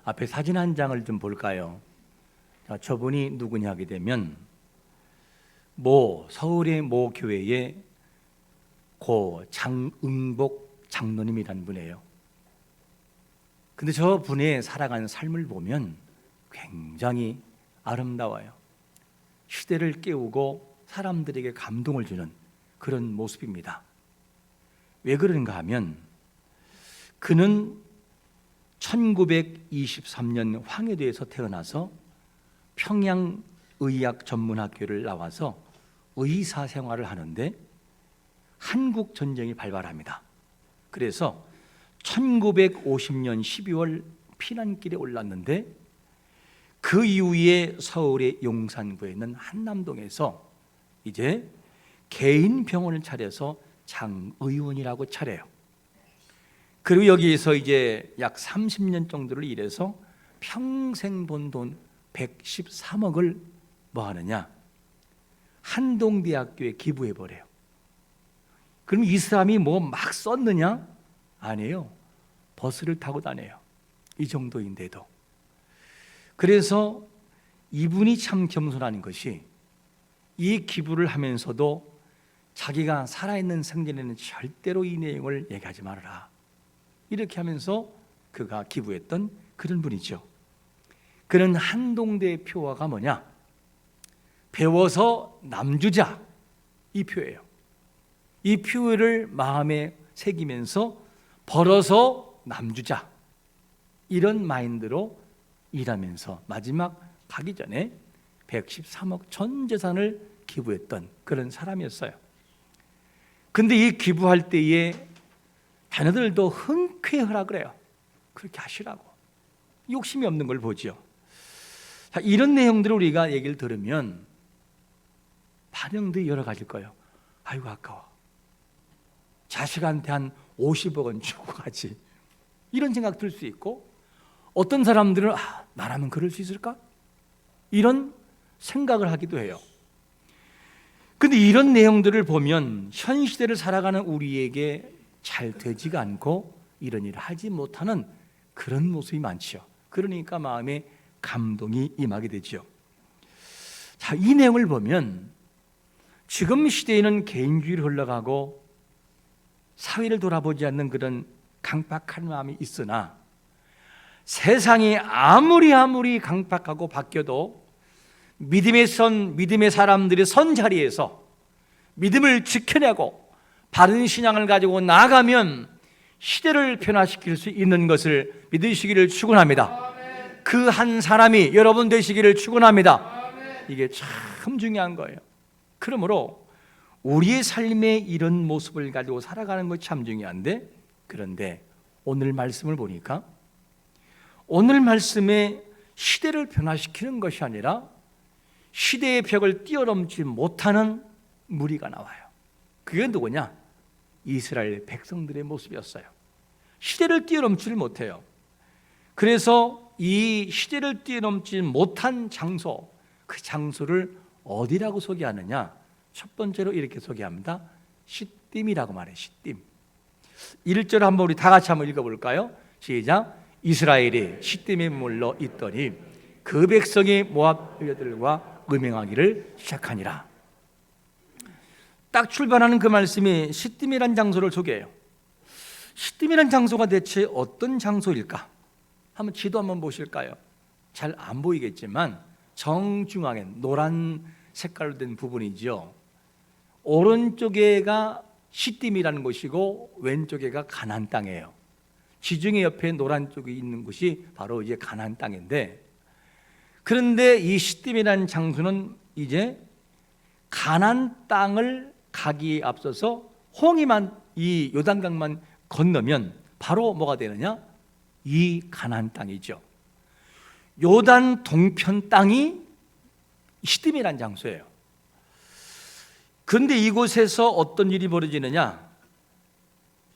앞에 사진 한 장을 좀 볼까요? 자, 저분이 누구냐 하게 되면 서울의 모 교회의 고 장응복 장로님이라는 분이에요. 근데 저 분의 살아가는 삶을 보면 굉장히 아름다워요. 시대를 깨우고 사람들에게 감동을 주는 그런 모습입니다. 왜 그런가 하면 그는 1923년 황해도에서 태어나서 평양의학전문학교를 나와서 의사 생활을 하는데 한국 전쟁이 발발합니다. 그래서 1950년 12월 피난길에 올랐는데 그 이후에 서울의 용산구에 있는 한남동에서 이제 개인 병원을 차려서 장의원이라고 차려요. 그리고 여기에서 이제 약 30년 정도를 일해서 평생 번 돈 113억을 뭐 하느냐? 한동대학교에 기부해버려요. 그럼 이 사람이 뭐 막 썼느냐? 아니에요. 버스를 타고 다녀요. 이 정도인데도. 그래서 이분이 참 겸손한 것이 이 기부를 하면서도 자기가 살아있는 생전에는 절대로 이 내용을 얘기하지 말아라, 이렇게 하면서 그가 기부했던 그런 분이죠. 그는 한동대 표어가 뭐냐? 배워서 남주자, 이 표예요. 이 표를 마음에 새기면서 벌어서 남주자, 이런 마인드로 일하면서 마지막 가기 전에 113억 전 재산을 기부했던 그런 사람이었어요. 근데 이 기부할 때에 자녀들도 흔쾌하라 그래요. 그렇게 하시라고. 욕심이 없는 걸 보죠. 자, 이런 내용들을 우리가 얘기를 들으면 반응들이 여러 가지일 거예요. 아이고 아까워, 자식한테 한 50억은 주고 가지, 이런 생각 들 수 있고, 어떤 사람들은 나라면 그럴 수 있을까? 이런 생각을 하기도 해요. 근데 이런 내용들을 보면 현 시대를 살아가는 우리에게 잘 되지가 않고 이런 일을 하지 못하는 그런 모습이 많죠. 그러니까 마음에 감동이 임하게 되죠. 자, 이 내용을 보면 지금 시대에는 개인주의로 흘러가고 사회를 돌아보지 않는 그런 강박한 마음이 있으나, 세상이 아무리 강박하고 바뀌어도 믿음의 사람들이 선 자리에서 믿음을 지켜내고 바른 신앙을 가지고 나아가면 시대를 변화시킬 수 있는 것을 믿으시기를 축원합니다. 그 한 사람이 여러분 되시기를 축원합니다. 이게 참 중요한 거예요. 그러므로 우리의 삶에 이런 모습을 가지고 살아가는 것이 참 중요한데, 그런데 오늘 말씀을 보니까 오늘 말씀에 시대를 변화시키는 것이 아니라 시대의 벽을 뛰어넘지 못하는 무리가 나와요. 그게 누구냐? 이스라엘 백성들의 모습이었어요. 시대를 뛰어넘지를 못해요. 그래서 이 시대를 뛰어넘지 못한 장소, 그 장소를 어디라고 소개하느냐? 첫 번째로 이렇게 소개합니다. 시딤이라고 말해요. 시딤. 1절 한번 우리 다 같이 한번 읽어볼까요? 시작. 이스라엘이 시딤에 머물러 있더니 그 백성이 모압 여자들과 음행하기를 시작하니라. 딱 출발하는 그 말씀이 시딤이란 장소를 소개해요. 시딤이란 장소가 대체 어떤 장소일까? 한번 지도 한번 보실까요? 잘 안 보이겠지만 정중앙에 노란 색깔로 된 부분이죠. 오른쪽에가 시딤이라는 곳이고 왼쪽에가 가나안 땅이에요. 지중해 옆에 노란 쪽이 있는 곳이 바로 이제 가나안 땅인데, 그런데 이 시딤이라는 장소는 이제 가나안 땅을 가기에 앞서서 홍해만, 이 요단강만 건너면 바로 뭐가 되느냐? 이 가나안 땅이죠. 요단 동편 땅이 시딤이라는 장소예요. 그런데 이곳에서 어떤 일이 벌어지느냐?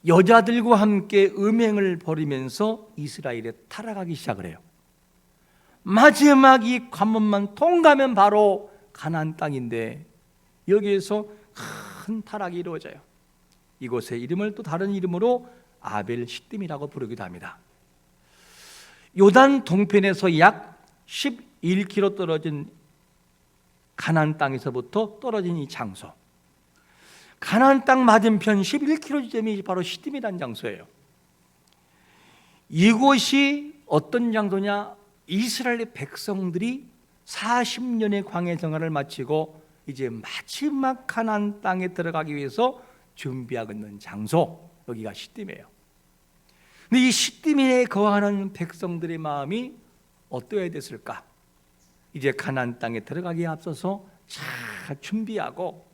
여자들과 함께 음행을 벌이면서 이스라엘에 타락하기 시작을 해요. 마지막 이 관문만 통과하면 바로 가나안 땅인데 여기에서 큰 타락이 이루어져요. 이곳의 이름을 또 다른 이름으로 아벨 시딤이라고 부르기도 합니다. 요단 동편에서 약 11km 떨어진 가나안 땅에서부터 떨어진 이 장소, 가나안 땅 맞은편 11km 지점이 바로 시딤이라는 장소예요. 이곳이 어떤 장소냐? 이스라엘의 백성들이 40년의 광야 생활을 마치고 이제 마지막 가나안 땅에 들어가기 위해서 준비하고 있는 장소, 여기가 시딤이에요. 근데 이 시딤에 거하는 백성들의 마음이 어떠해야 됐을까? 이제 가나안 땅에 들어가기에 앞서서 잘 준비하고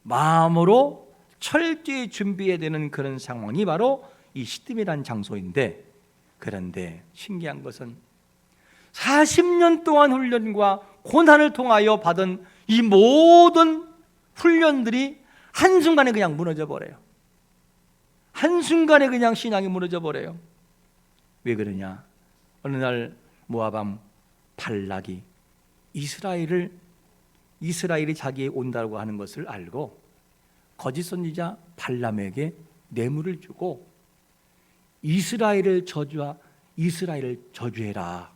마음으로 철저히 준비해야 되는 그런 상황이 바로 이 시딤이라는 장소인데, 그런데 신기한 것은 40년 동안 훈련과 고난을 통하여 받은 이 모든 훈련들이 한순간에 그냥 무너져 버려요. 한순간에 그냥 신앙이 무너져 버려요. 왜 그러냐? 어느 날 모압 발락이 이스라엘이 자기에 온다고 하는 것을 알고 거짓 선지자 발람에게 뇌물을 주고 이스라엘을 저주해라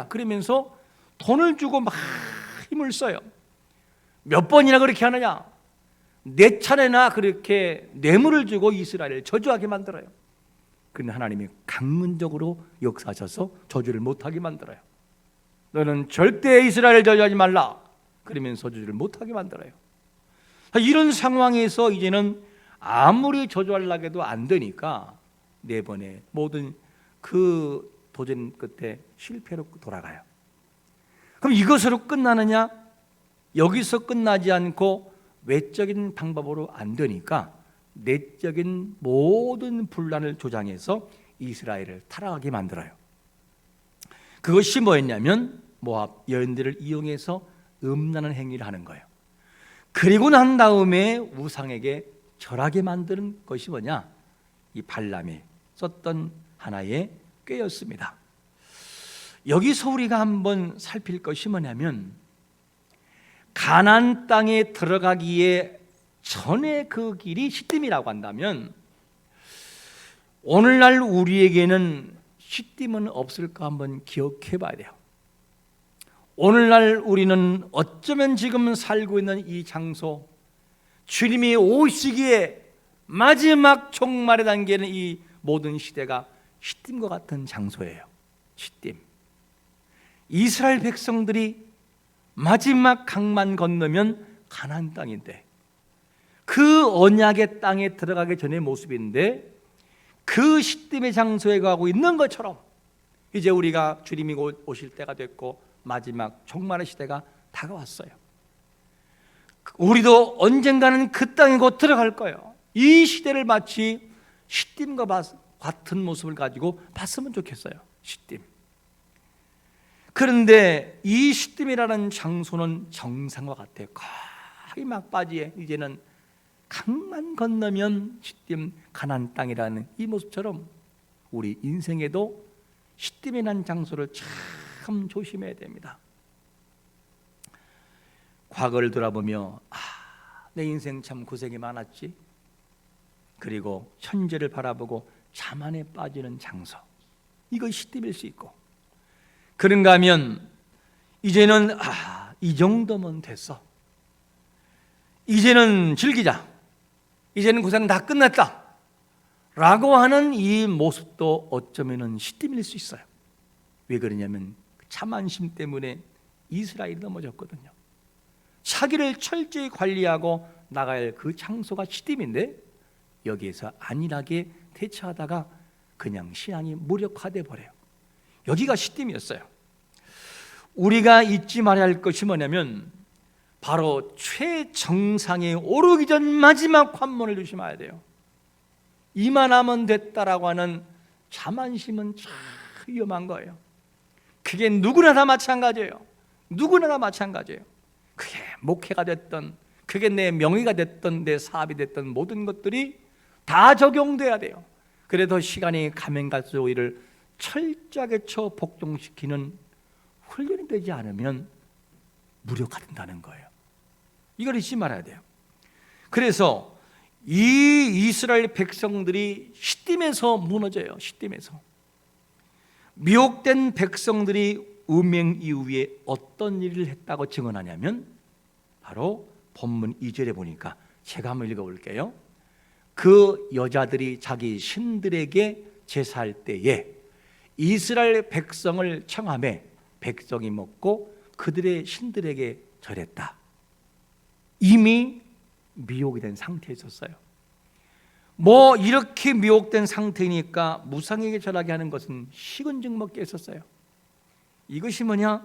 그러면서 돈을 주고 막 힘을 써요. 몇 번이나 그렇게 하느냐? 4차례나 그렇게 뇌물을 주고 이스라엘을 저주하게 만들어요. 그런데 하나님이 강문적으로 역사하셔서 저주를 못하게 만들어요. 너는 절대 이스라엘을 저주하지 말라 그러면서 저주를 못하게 만들어요. 이런 상황에서 이제는 아무리 저주하려고 해도 안 되니까 4번의 모든 그 도전 끝에 실패로 돌아가요. 그럼 이것으로 끝나느냐? 여기서 끝나지 않고 외적인 방법으로 안 되니까 내적인 모든 분란을 조장해서 이스라엘을 타락하게 만들어요. 그것이 뭐였냐면 모압 여인들을 이용해서 음란한 행위를 하는 거예요. 그리고 난 다음에 우상에게 절하게 만드는 것이 뭐냐? 이 발람이 썼던 하나의 꾀였습니다. 여기서 우리가 한번 살필 것이 뭐냐면 가나안 땅에 들어가기에 전에 그 길이 시딤이라고 한다면 오늘날 우리에게는 시딤은 없을까 한번 기억해 봐야 돼요. 오늘날 우리는 어쩌면 지금 살고 있는 이 장소, 주님이 오시기에 마지막 종말의 단계는 이 모든 시대가 시딤과 같은 장소예요. 시딤. 이스라엘 백성들이 마지막 강만 건너면 가나안 땅인데 그 언약의 땅에 들어가기 전의 모습인데 그 시딤의 장소에 가고 있는 것처럼 이제 우리가 주님이 오실 때가 됐고 마지막 종말의 시대가 다가왔어요. 우리도 언젠가는 그 땅에 곧 들어갈 거예요. 이 시대를 마치 시딤과 같은 모습을 가지고 봤으면 좋겠어요. 시딤. 그런데 이 시딤이라는 장소는 정상과 같아요. 거의 막바지에 이제는 강만 건너면 시딤 가나안 땅이라는 이 모습처럼 우리 인생에도 시딤이라는 장소를 참 조심해야 됩니다. 과거를 돌아보며 내 인생 참 고생이 많았지. 그리고 현재를 바라보고 자만에 빠지는 장소, 이거 시딤일 수 있고, 그런가 하면 이제는 이 정도면 됐어, 이제는 즐기자, 이제는 고생 다 끝났다 라고 하는 이 모습도 어쩌면 시딤일 수 있어요. 왜 그러냐면 자만심 때문에 이스라엘이 넘어졌거든요. 자기를 철저히 관리하고 나가야 할 그 장소가 시딤인데 여기에서 안일하게 대처하다가 그냥 신앙이 무력화돼 버려요. 여기가 시딤이었어요. 우리가 잊지 말아야 할 것이 뭐냐면 바로 최정상에 오르기 전 마지막 관문을 조심해야 돼요. 이만하면 됐다라고 하는 자만심은 참 위험한 거예요. 그게 누구나 다 마찬가지예요. 누구나 다 마찬가지예요. 그게 목회가 됐든 그게 내 명의가 됐든 내 사업이 됐든 모든 것들이 다 적용돼야 돼요. 그래도 시간이 가면 갈수록 이를 철저하게 복종시키는 훈련이 되지 않으면 무력화된다는 거예요. 이걸 잊지 말아야 돼요. 그래서 이 이스라엘 백성들이 시딤에서 무너져요. 시딤에서 미혹된 백성들이 음행 이후에 어떤 일을 했다고 증언하냐면 바로 본문 2절에 보니까 제가 한번 읽어볼게요. 그 여자들이 자기 신들에게 제사할 때에 이스라엘 백성을 청하매 백성이 먹고 그들의 신들에게 절했다. 이미 미혹이 된 상태에 있었어요. 뭐 이렇게 미혹된 상태니까 무상에게 절하게 하는 것은 식은죽 먹게 했었어요. 이것이 뭐냐?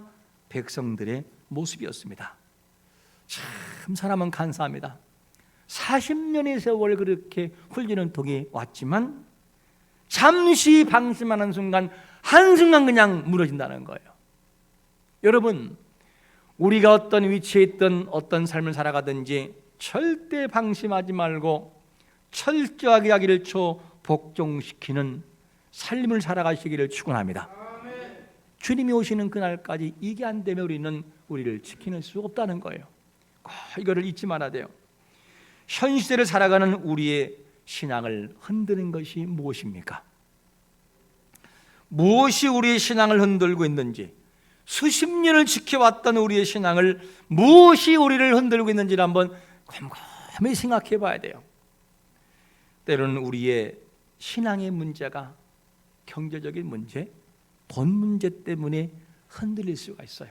백성들의 모습이었습니다. 참 사람은 간사합니다. 40년의 세월 그렇게 흘리는 독이 왔지만 잠시 방심하는 순간 한순간 그냥 무너진다는 거예요. 여러분, 우리가 어떤 위치에 있든 어떤 삶을 살아가든지 절대 방심하지 말고 철저하게 자기를 복종시키는 삶을 살아가시기를 축원합니다. 주님이 오시는 그날까지 이게 안 되면 우리를 지킬 수 없다는 거예요. 이거를 잊지 말아야 돼요. 현 시대를 살아가는 우리의 신앙을 흔드는 것이 무엇입니까? 무엇이 우리의 신앙을 흔들고 있는지, 수십 년을 지켜왔던 우리의 신앙을 무엇이 우리를 흔들고 있는지를 한번 곰곰이 생각해 봐야 돼요. 때로는 우리의 신앙의 문제가 경제적인 문제, 돈 문제 때문에 흔들릴 수가 있어요.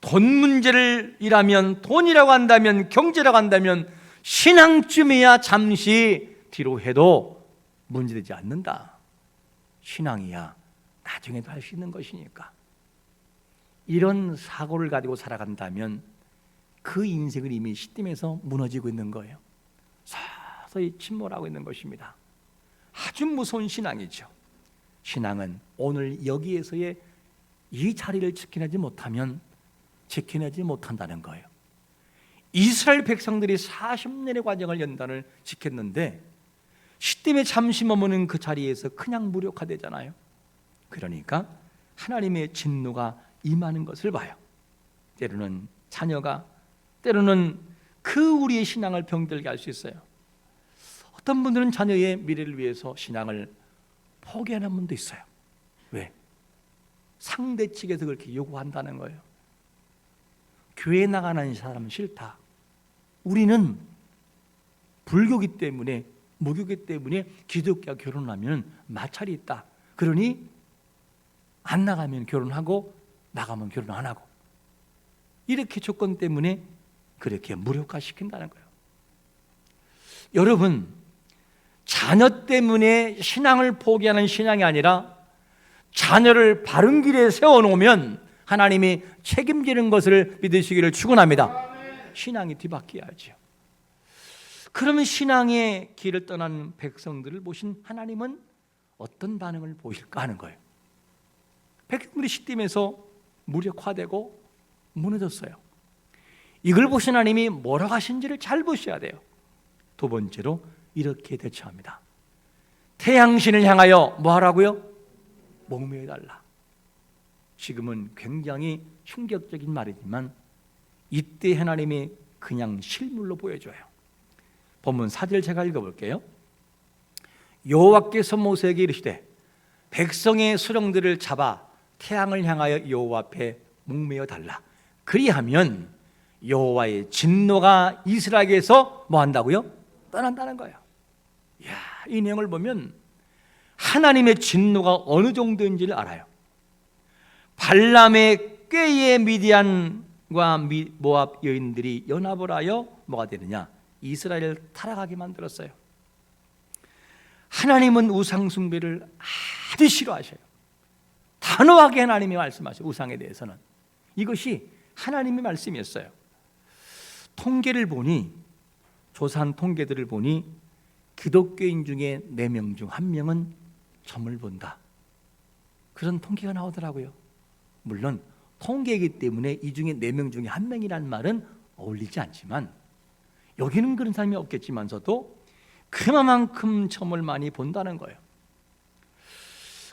돈 문제를 일하면, 돈이라고 한다면, 경제라고 한다면 신앙쯤이야 잠시 뒤로 해도 문제되지 않는다. 신앙이야 나중에도 할 수 있는 것이니까. 이런 사고를 가지고 살아간다면 그 인생을 이미 시딤에서 무너지고 있는 거예요. 서서히 침몰하고 있는 것입니다. 아주 무서운 신앙이죠. 신앙은 오늘 여기에서의 이 자리를 지켜내지 못한다는 거예요. 이스라엘 백성들이 40년의 과정을 연단을 지켰는데 시딤에 잠시 머무는 그 자리에서 그냥 무력화되잖아요. 그러니까 하나님의 진노가 임하는 것을 봐요. 때로는 자녀가, 때로는 그 우리의 신앙을 병들게 할 수 있어요. 어떤 분들은 자녀의 미래를 위해서 신앙을 포기하는 분도 있어요. 왜? 상대 측에서 그렇게 요구한다는 거예요. 교회 나가는 사람은 싫다. 우리는 불교기 때문에, 무교기 때문에 기독교와 결혼하면 마찰이 있다. 그러니 안 나가면 결혼하고 나가면 결혼 안 하고, 이렇게 조건 때문에 그렇게 무력화시킨다는 거예요. 여러분, 자녀 때문에 신앙을 포기하는 신앙이 아니라 자녀를 바른 길에 세워놓으면 하나님이 책임지는 것을 믿으시기를 축원합니다. 신앙이 뒤바뀌어야죠. 그러면 신앙의 길을 떠난 백성들을 보신 하나님은 어떤 반응을 보일까 하는 거예요. 백성들이 시딤에서 무력화되고 무너졌어요. 이걸 보신 하나님이 뭐라고 하신지를 잘 보셔야 돼요. 두 번째로 이렇게 대처합니다. 태양신을 향하여 뭐 하라고요? 목매어달라. 지금은 굉장히 충격적인 말이지만 이때 하나님이 그냥 실물로 보여줘요. 본문 4절 제가 읽어볼게요. 여호와께서 모세에게 이르시되 백성의 수령들을 잡아 태양을 향하여 여호와 앞에 목매어 달라. 그리하면 여호와의 진노가 이스라엘에게서 뭐 한다고요? 떠난다는 거예요. 이야, 이 내용을 보면 하나님의 진노가 어느 정도인지를 알아요. 발람의 꾀의 미디안과 모압 여인들이 연합을 하여 뭐가 되느냐? 이스라엘을 타락하게 만들었어요. 하나님은 우상 숭배를 아주 싫어하셔요. 단호하게 하나님이 말씀하셔요. 우상에 대해서는. 이것이 하나님의 말씀이었어요. 통계를 보니, 조사한 통계들을 보니 기독교인 중에 4명 중 1명은 점을 본다. 그런 통계가 나오더라고요. 물론 통계이기 때문에 이 중에 4명 중에 1명이라는 말은 어울리지 않지만, 여기는 그런 사람이 없겠지만서도 그만큼 점을 많이 본다는 거예요.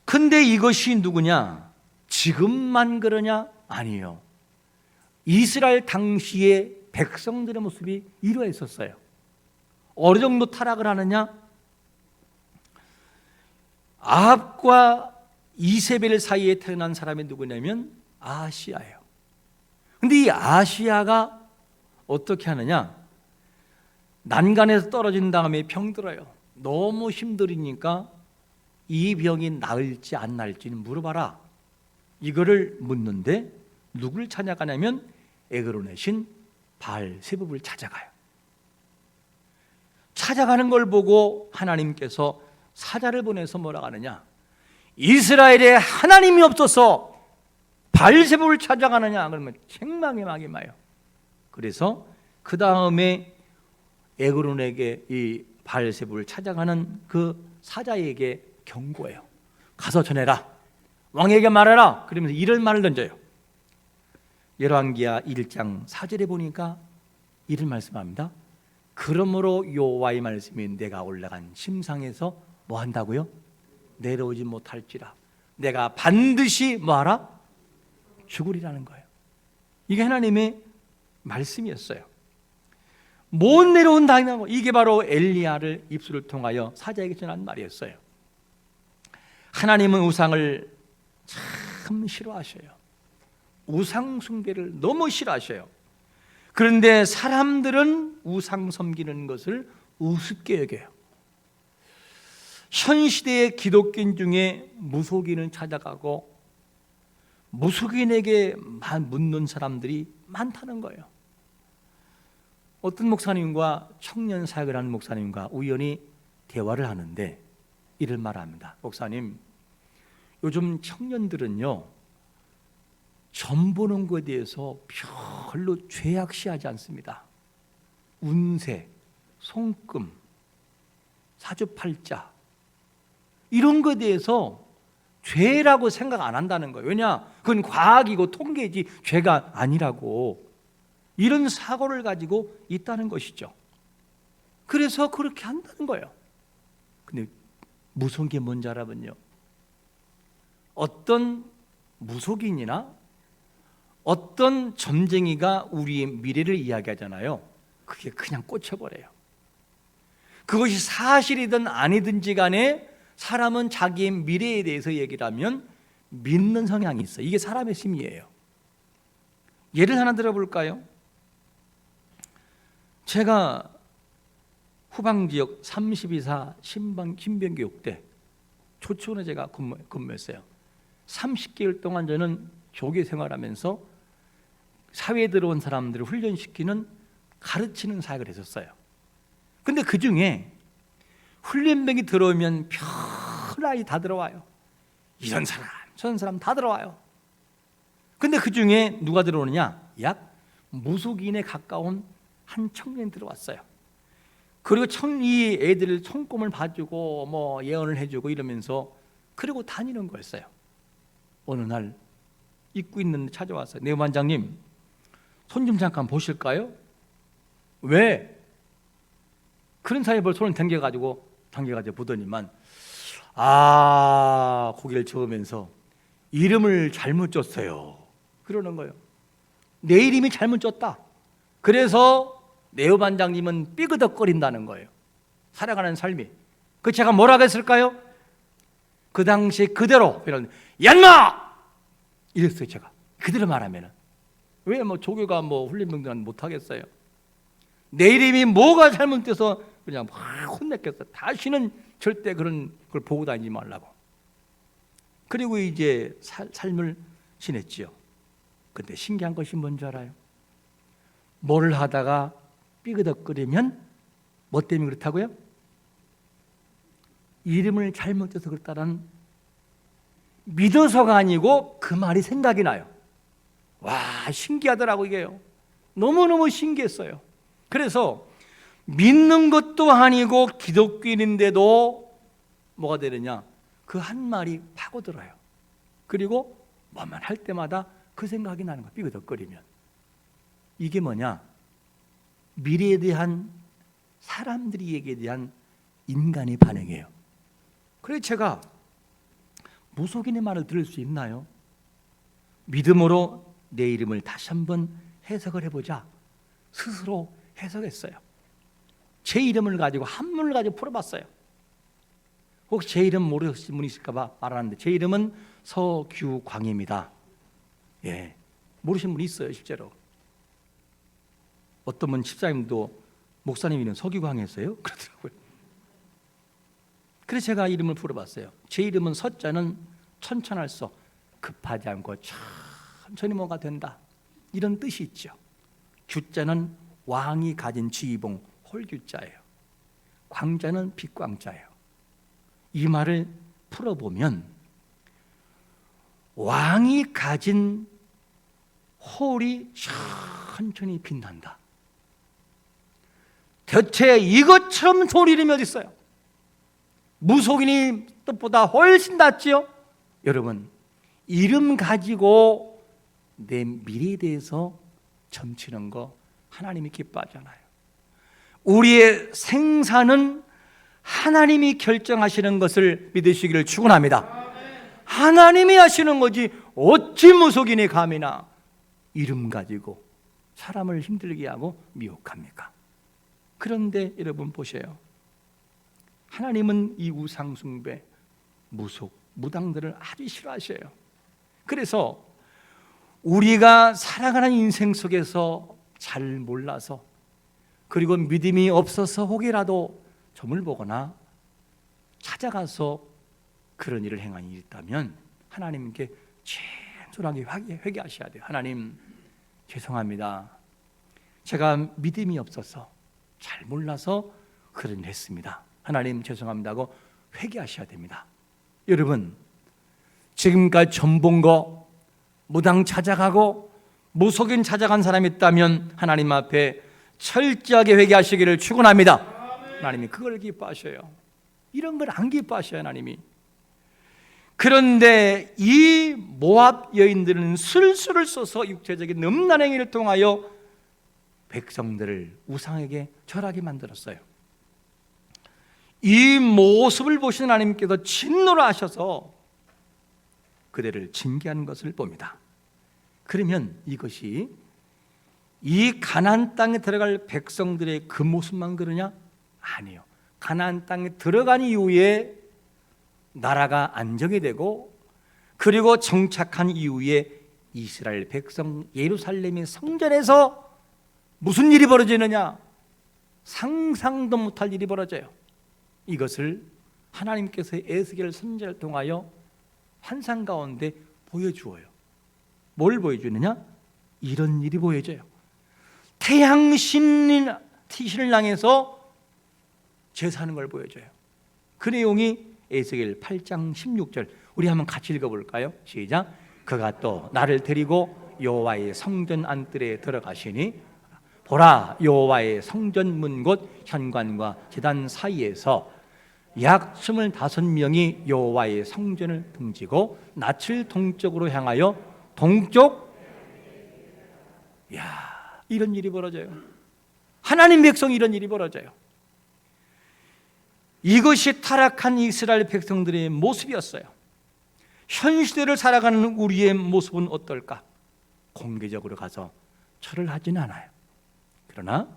근데 이것이 누구냐? 지금만 그러냐? 아니에요. 이스라엘 당시의 백성들의 모습이 이러했었어요. 어느 정도 타락을 하느냐? 아합과 이세벨 사이에 태어난 사람이 누구냐면 아하시야예요. 근데 이 아하시야가 어떻게 하느냐, 난간에서 떨어진 다음에 병들어요. 너무 힘들으니까 이 병이 나을지 안 나을지는 물어봐라. 이거를 묻는데 누구를 찾아가냐면 에그론의 신 바알세붑을 찾아가요. 찾아가는 걸 보고 하나님께서 사자를 보내서 뭐라고 하느냐, 이스라엘에 하나님이 없어서 바알세붑을 찾아가느냐, 그러면 책망의 막이 마요. 그래서 그 다음에 에그론에게 이 바알세붑을 찾아가는 그 사자에게 경고해요. 가서 전해라, 왕에게 말해라. 그러면서 이런 말을 던져요. 열왕기하 1장 4절에 보니까 이런 말씀합니다. 그러므로 여호와의 말씀이 내가 올라간 심상에서 뭐 한다고요? 내려오지 못할지라 내가 반드시 뭐하라? 죽으리라는 거예요. 이게 하나님의 말씀이었어요. 못 내려온다는 거, 이게 바로 엘리야를 입술을 통하여 사자에게 전한 말이었어요. 하나님은 우상을 참 싫어하셔요. 우상 숭배를 너무 싫어하셔요. 그런데 사람들은 우상 섬기는 것을 우습게 여겨요. 현 시대의 기독교인 중에 무속인을 찾아가고 무속인에게 묻는 사람들이 많다는 거예요. 어떤 목사님과 청년 사역을 하는 목사님과 우연히 대화를 하는데 이를 말합니다. 목사님, 요즘 청년들은요, 점 보는 것에 대해서 별로 죄악시하지 않습니다. 운세, 손금, 사주팔자 이런 것에 대해서 죄라고 생각 안 한다는 거예요. 왜냐? 그건 과학이고 통계지 죄가 아니라고, 이런 사고를 가지고 있다는 것이죠. 그래서 그렇게 한다는 거예요. 근데 무서운 게 뭔지 알아보면요, 어떤 무속인이나 어떤 점쟁이가 우리의 미래를 이야기하잖아요. 그게 그냥 꽂혀버려요. 그것이 사실이든 아니든지 간에 사람은 자기의 미래에 대해서 얘기를 하면 믿는 성향이 있어요. 이게 사람의 심리예요. 예를 하나 들어볼까요? 제가 후방지역 32사 신병교육대 초청에 제가 근무했어요. 30개월 동안 저는 조교 생활하면서 사회에 들어온 사람들을 훈련시키는, 가르치는 사역을 했었어요. 근데 그 중에 훈련병이 들어오면 편하게 다 들어와요. 이런 사람 저런 사람 다 들어와요. 근데 그 중에 누가 들어오느냐, 약 무속인에 가까운 한 청년이 들어왔어요. 그리고 이 애들을 손금을 봐주고 뭐 예언을 해주고 이러면서 그러고 다니는 거였어요. 어느 날 입고 있는데 찾아왔어요. 네 반장님, 손 좀 잠깐 보실까요? 왜? 그런 사이에 손을 당겨가지고 보더니만 고개를 저으면서 이름을 잘못 줬어요. 그러는 거예요. 내 이름이 잘못 줬다. 그래서 네오 반장님은 삐그덕거린다는 거예요. 살아가는 삶이. 그 제가 뭐라고 했을까요? 그 당시 그대로 얀마! 이랬어요. 제가 그대로 말하면은. 왜 조교가 훈련병들한테 못하겠어요? 내 이름이 뭐가 잘못돼서 그냥 막 혼냈겠어. 다시는 절대 그런 걸 보고 다니지 말라고. 그리고 이제 삶을 지냈지요. 근데 신기한 것이 뭔지 알아요? 뭐를 하다가 삐그덕거리면 뭐 때문에 그렇다고요? 이름을 잘못해서 그렇다는, 믿어서가 아니고 그 말이 생각이 나요. 와, 신기하더라고. 이게요, 너무너무 신기했어요. 그래서 믿는 것도 아니고 기독교인인데도 뭐가 되느냐, 그 한 말이 파고들어요. 그리고 뭐만 할 때마다 그 생각이 나는 거예요. 삐그덕거리면. 이게 뭐냐, 미래에 대한, 사람들에게 대한 인간의 반응이에요. 그래서 제가 무속인의 말을 들을 수 있나요? 믿음으로 내 이름을 다시 한번 해석을 해보자. 스스로 해석했어요. 제 이름을 가지고 한문을 가지고 풀어봤어요. 혹시 제 이름 모르시는 분 있을까 봐 말하는데, 제 이름은 서규광입니다. 예, 모르시는 분 있어요. 실제로 어떤 분 집사님도 목사님 이름 서규광이었어요? 그러더라고요. 그래서 제가 이름을 물어봤어요. 제 이름은 서자는 천천할 서, 급하지 않고 천천히 뭐가 된다, 이런 뜻이 있죠. 규자는 왕이 가진 지휘봉 홀규자예요. 광자는 빛광자예요. 이 말을 풀어보면 왕이 가진 홀이 천천히 빛난다. 대체 이것처럼 좋은 이름이 어디 있어요? 무속인이 뜻보다 훨씬 낫지요. 여러분, 이름 가지고 내 미래에 대해서 점치는 거 하나님이 기뻐하잖아요. 우리의 생사는 하나님이 결정하시는 것을 믿으시기를 축원합니다. 하나님이 하시는 거지 어찌 무속인이 감이나 이름 가지고 사람을 힘들게 하고 미혹합니까? 그런데 여러분 보세요. 하나님은 이 우상 숭배, 무속, 무당들을 아주 싫어하셔요. 그래서 우리가 살아가는 인생 속에서 잘 몰라서, 그리고 믿음이 없어서 혹이라도 점을 보거나 찾아가서 그런 일을 행한 일이 있다면 하나님께 진솔하게 회개하셔야 돼요. 하나님, 죄송합니다. 제가 믿음이 없어서 잘 몰라서 그런 일 했습니다. 하나님 죄송합니다 하고 회개하셔야 됩니다. 여러분, 지금까지 점 본 거, 무당 찾아가고 무속인 찾아간 사람이 있다면 하나님 앞에 철저하게 회개하시기를 축원합니다. 하나님이 그걸 기뻐하셔요. 이런 걸 안 기뻐하셔요, 하나님이. 그런데 이 모압 여인들은 술수를 써서 육체적인 음란 행위를 통하여 백성들을 우상에게 절하게 만들었어요. 이 모습을 보시는 하나님께서 진노를 하셔서 그들을 징계하는 것을 봅니다. 그러면 이것이 이 가나안 땅에 들어갈 백성들의 그 모습만 그러냐? 아니요. 가나안 땅에 들어간 이후에 나라가 안정이 되고, 그리고 정착한 이후에 이스라엘 백성 예루살렘의 성전에서 무슨 일이 벌어지느냐? 상상도 못할 일이 벌어져요. 이것을 하나님께서 에스겔 선지자를 통하여 환상 가운데 보여주어요. 뭘 보여주느냐? 이런 일이 보여져요. 태양신을 향해서 제사하는 걸 보여줘요. 그 내용이 에스겔 8장 16절, 우리 한번 같이 읽어볼까요? 시작. 그가 또 나를 데리고 여호와의 성전 안뜰에 들어가시니, 보라, 여호와의 성전 문 곧 현관과 제단 사이에서 약 25명이 여호와의 성전을 등지고 낯을 동쪽으로 향하여 동쪽, 이런 일이 벌어져요. 하나님 백성이 이런 일이 벌어져요. 이것이 타락한 이스라엘 백성들의 모습이었어요. 현 시대를 살아가는 우리의 모습은 어떨까? 공개적으로 가서 절을 하진 않아요. 그러나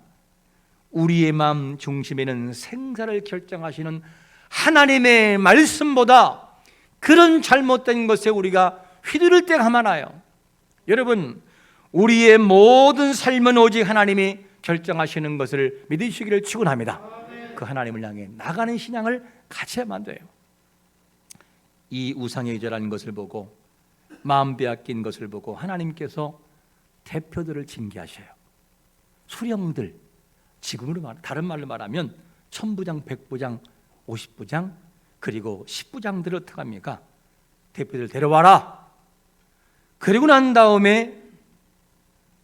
우리의 마음 중심에는 생사를 결정하시는 하나님의 말씀보다 그런 잘못된 것에 우리가 휘두를 때가 많아요. 여러분, 우리의 모든 삶은 오직 하나님이 결정하시는 것을 믿으시기를 축원합니다. 그 하나님을 향해 나가는 신앙을 가져야만 돼요. 이 우상의 절하는 것을 보고, 마음 빼앗긴 것을 보고 하나님께서 대표들을 징계하셔요. 수령들, 지금으로 다른 말로 말하면 천부장, 백부장, 50부장, 그리고 10부장들을 어떻게 합니까? 대표들 데려와라. 그리고 난 다음에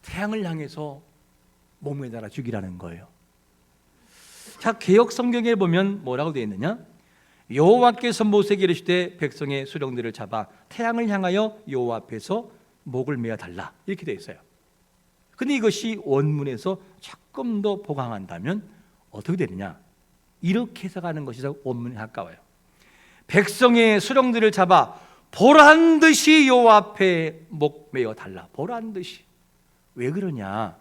태양을 향해서 몸에 달아 죽이라는 거예요. 자, 개역 성경에 보면 뭐라고 되어 있느냐? 여호와께서 모세에게 이르시되 백성의 수령들을 잡아 태양을 향하여 여호와 앞에서 목을 메어 달라, 이렇게 되어 있어요. 근데 이것이 원문에서 조금 더 보강한다면 어떻게 되느냐? 이렇게 해석하는 것이 더 원문에 가까워요. 백성의 수령들을 잡아 보란 듯이 여호와 앞에 목 메어 달라. 보란 듯이. 왜 그러냐?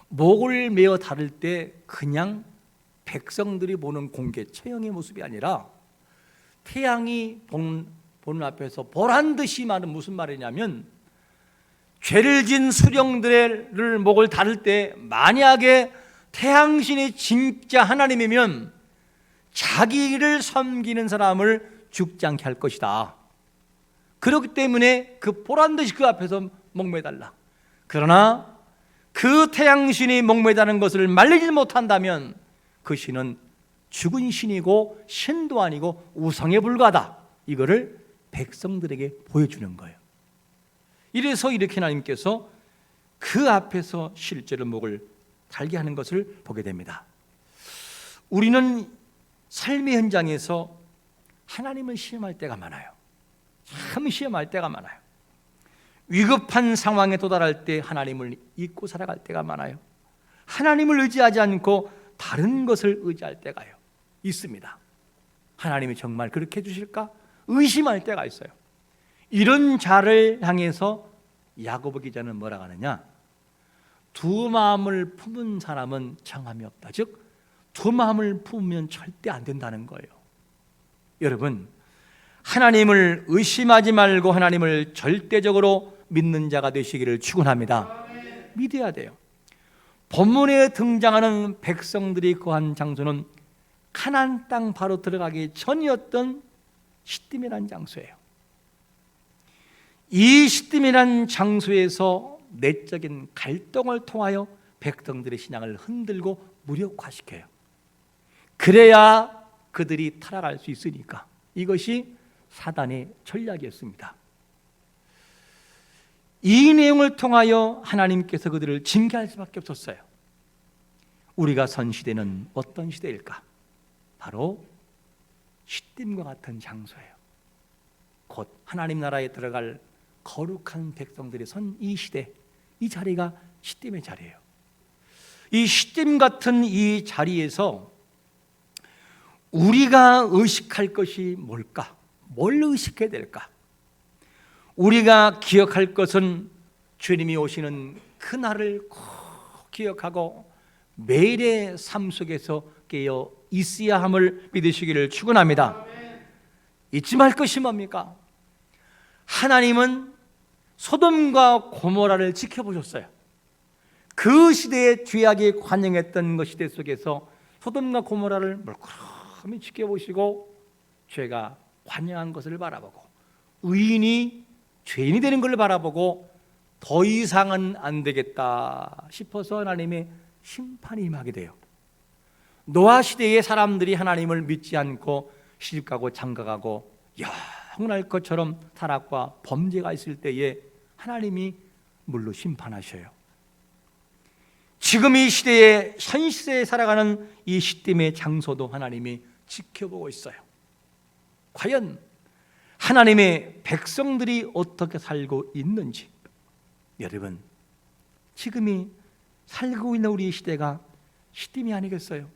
목을 메어 다를 때 그냥 백성들이 보는 공개 처형의 모습이 아니라 태양이 보는 앞에서 보란 듯이 말은 무슨 말이냐면, 죄를 지은 수령들의 목을 다룰 때 만약에 태양신이 진짜 하나님이면 자기를 섬기는 사람을 죽지 않게 할 것이다. 그렇기 때문에 그 보란 듯이 그 앞에서 목매달라. 그러나 그 태양신이 목매다는 것을 말리지 못한다면 그 신은 죽은 신이고 신도 아니고 우상에 불과하다. 이거를 백성들에게 보여주는 거예요. 이래서 이렇게 하나님께서 그 앞에서 실제로 목을 달게 하는 것을 보게 됩니다. 우리는 삶의 현장에서 하나님을 시험할 때가 많아요. 참 시험할 때가 많아요. 위급한 상황에 도달할 때 하나님을 잊고 살아갈 때가 많아요. 하나님을 의지하지 않고 다른 것을 의지할 때가 있습니다. 하나님이 정말 그렇게 해주실까? 의심할 때가 있어요. 이런 자를 향해서 야고보 기자는 뭐라고 하느냐? 두 마음을 품은 사람은 정함이 없다. 즉, 두 마음을 품으면 절대 안 된다는 거예요. 여러분, 하나님을 의심하지 말고 하나님을 절대적으로 믿는 자가 되시기를 축원합니다. 믿어야 돼요. 본문에 등장하는 백성들이 거한 장소는 가나안 땅 바로 들어가기 전이었던 시딤이라는 장소예요. 이 시딤이라는 장소에서 내적인 갈등을 통하여 백성들의 신앙을 흔들고 무력화시켜요. 그래야 그들이 타락할 수 있으니까. 이것이 사단의 전략이었습니다. 이 내용을 통하여 하나님께서 그들을 징계할 수밖에 없었어요. 우리가 선 시대는 어떤 시대일까? 바로 시딤과 같은 장소예요. 곧 하나님 나라에 들어갈 거룩한 백성들이 선 이 시대, 이 자리가 시딤의 자리예요. 이 시딤 같은 이 자리에서 우리가 의식할 것이 뭘까? 뭘 의식해야 될까? 우리가 기억할 것은 주님이 오시는 그날을 꼭 기억하고 매일의 삶 속에서 깨어 있어야 함을 믿으시기를 축원합니다. 잊지 말 것이 뭡니까? 하나님은 소돔과 고모라를 지켜보셨어요. 그 시대의 죄악이 관영했던 그 시대 속에서 소돔과 고모라를 물끄러미 지켜보시고 죄가 관영한 것을 바라보고 의인이 죄인이 되는 것을 바라보고 더 이상은 안 되겠다 싶어서 하나님의 심판이 임하게 돼요. 노아 시대의 사람들이 하나님을 믿지 않고 시집가고 장가가고 영원할 것처럼 타락과 범죄가 있을 때에 하나님이 물로 심판하셔요. 지금 이 시대에 현 시대에 살아가는 이 시딤의 장소도 하나님이 지켜보고 있어요. 과연 하나님의 백성들이 어떻게 살고 있는지. 여러분, 지금이 살고 있는 우리 시대가 시딤이 아니겠어요?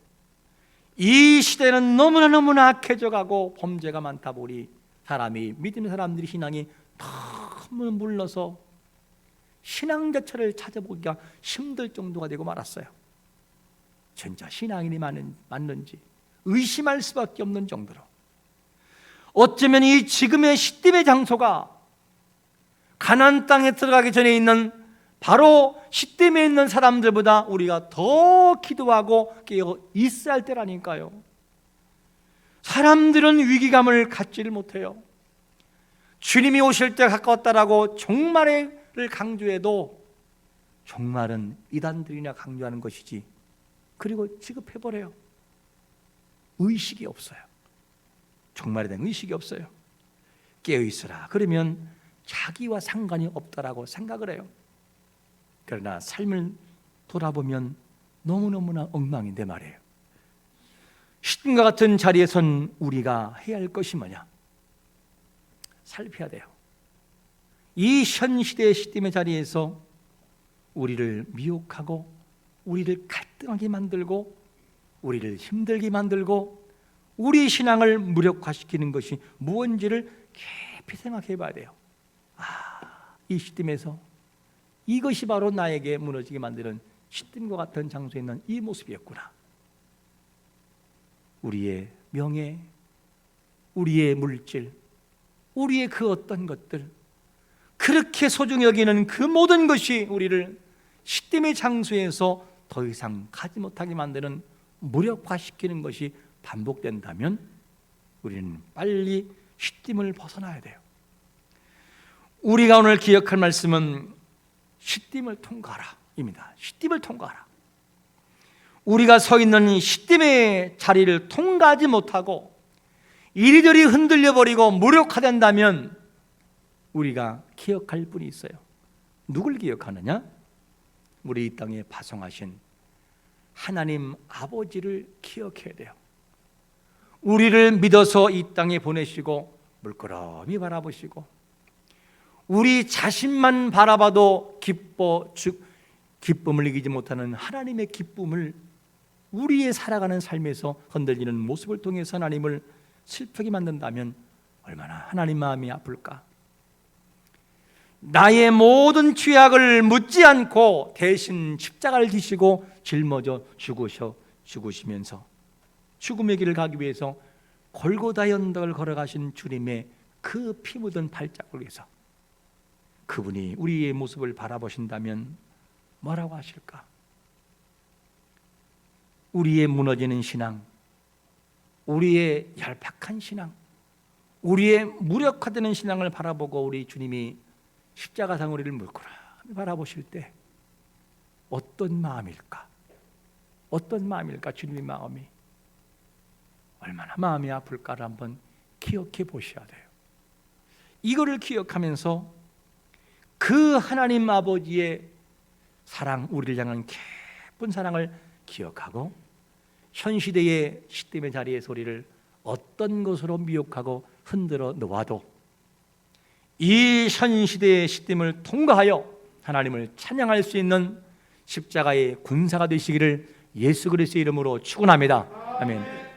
이 시대는 너무나 악해져 가고 범죄가 많다 보니 사람이 믿는 사람들이 신앙이 너무 물러서 신앙 자체를 찾아보기가 힘들 정도가 되고 말았어요. 진짜 신앙인이 맞는지 의심할 수밖에 없는 정도로. 어쩌면 이 지금의 시딤의 장소가 가나안 땅에 들어가기 전에 있는 바로 시딤에 있는 사람들보다 우리가 더 기도하고 깨어 있어야 할 때라니까요. 사람들은 위기감을 갖지를 못해요. 주님이 오실 때 가까웠다라고 종말을 강조해도 종말은 이단들이나 강조하는 것이지, 그리고 지급해버려요. 의식이 없어요. 종말에 대한 의식이 없어요. 깨어있으라 그러면 자기와 상관이 없다라고 생각을 해요. 그러나 삶을 돌아보면 너무너무나 엉망인데 말이에요. 시딤과 같은 자리에 선 우리가 해야 할 것이 뭐냐? 살펴야 돼요. 이 현 시대의 시딤의 자리에서 우리를 미혹하고 우리를 갈등하게 만들고 우리를 힘들게 만들고 우리 신앙을 무력화시키는 것이 무엇인지를 깊이 생각해 봐야 돼요. 이 시딤에서 이것이 바로 나에게 무너지게 만드는 시딤과 같은 장소에 있는 이 모습이었구나. 우리의 명예, 우리의 물질, 우리의 그 어떤 것들, 그렇게 소중히 여기는 그 모든 것이 우리를 시딤의 장소에서 더 이상 가지 못하게 만드는, 무력화시키는 것이 반복된다면 우리는 빨리 시딤을 벗어나야 돼요. 우리가 오늘 기억할 말씀은 시딤을 통과하라 입니다. 시딤을 통과하라. 우리가 서 있는 이 시딤의 자리를 통과하지 못하고 이리저리 흔들려 버리고 무력화된다면 우리가 기억할 분이 있어요. 누굴 기억하느냐? 우리 이 땅에 파송하신 하나님 아버지를 기억해야 돼요. 우리를 믿어서 이 땅에 보내시고 물끄러미 바라보시고 우리 자신만 바라봐도 기쁨을 이기지 못하는 하나님의 기쁨을 우리의 살아가는 삶에서 흔들리는 모습을 통해서 하나님을 슬프게 만든다면 얼마나 하나님 마음이 아플까? 나의 모든 죄악을 묻지 않고 대신 십자가를 지시고 짊어져 죽으시면서 죽음의 길을 가기 위해서 골고다의 언덕을 걸어가신 주님의 그 피 묻은 발자국에서 그분이 우리의 모습을 바라보신다면 뭐라고 하실까? 우리의 무너지는 신앙, 우리의 얄팍한 신앙, 우리의 무력화되는 신앙을 바라보고 우리 주님이 십자가상 우리를 물끄러미 바라보실 때 어떤 마음일까? 어떤 마음일까? 주님의 마음이 얼마나 마음이 아플까를 한번 기억해 보셔야 돼요. 이거를 기억하면서 그 하나님 아버지의 사랑, 우리를 향한 깊은 사랑을 기억하고 현 시대의 시딤의 자리에서 우리를 어떤 것으로 미혹하고 흔들어 놓아도 이 현 시대의 시딤을 통과하여 하나님을 찬양할 수 있는 십자가의 군사가 되시기를 예수 그리스도의 이름으로 축원합니다. 아멘.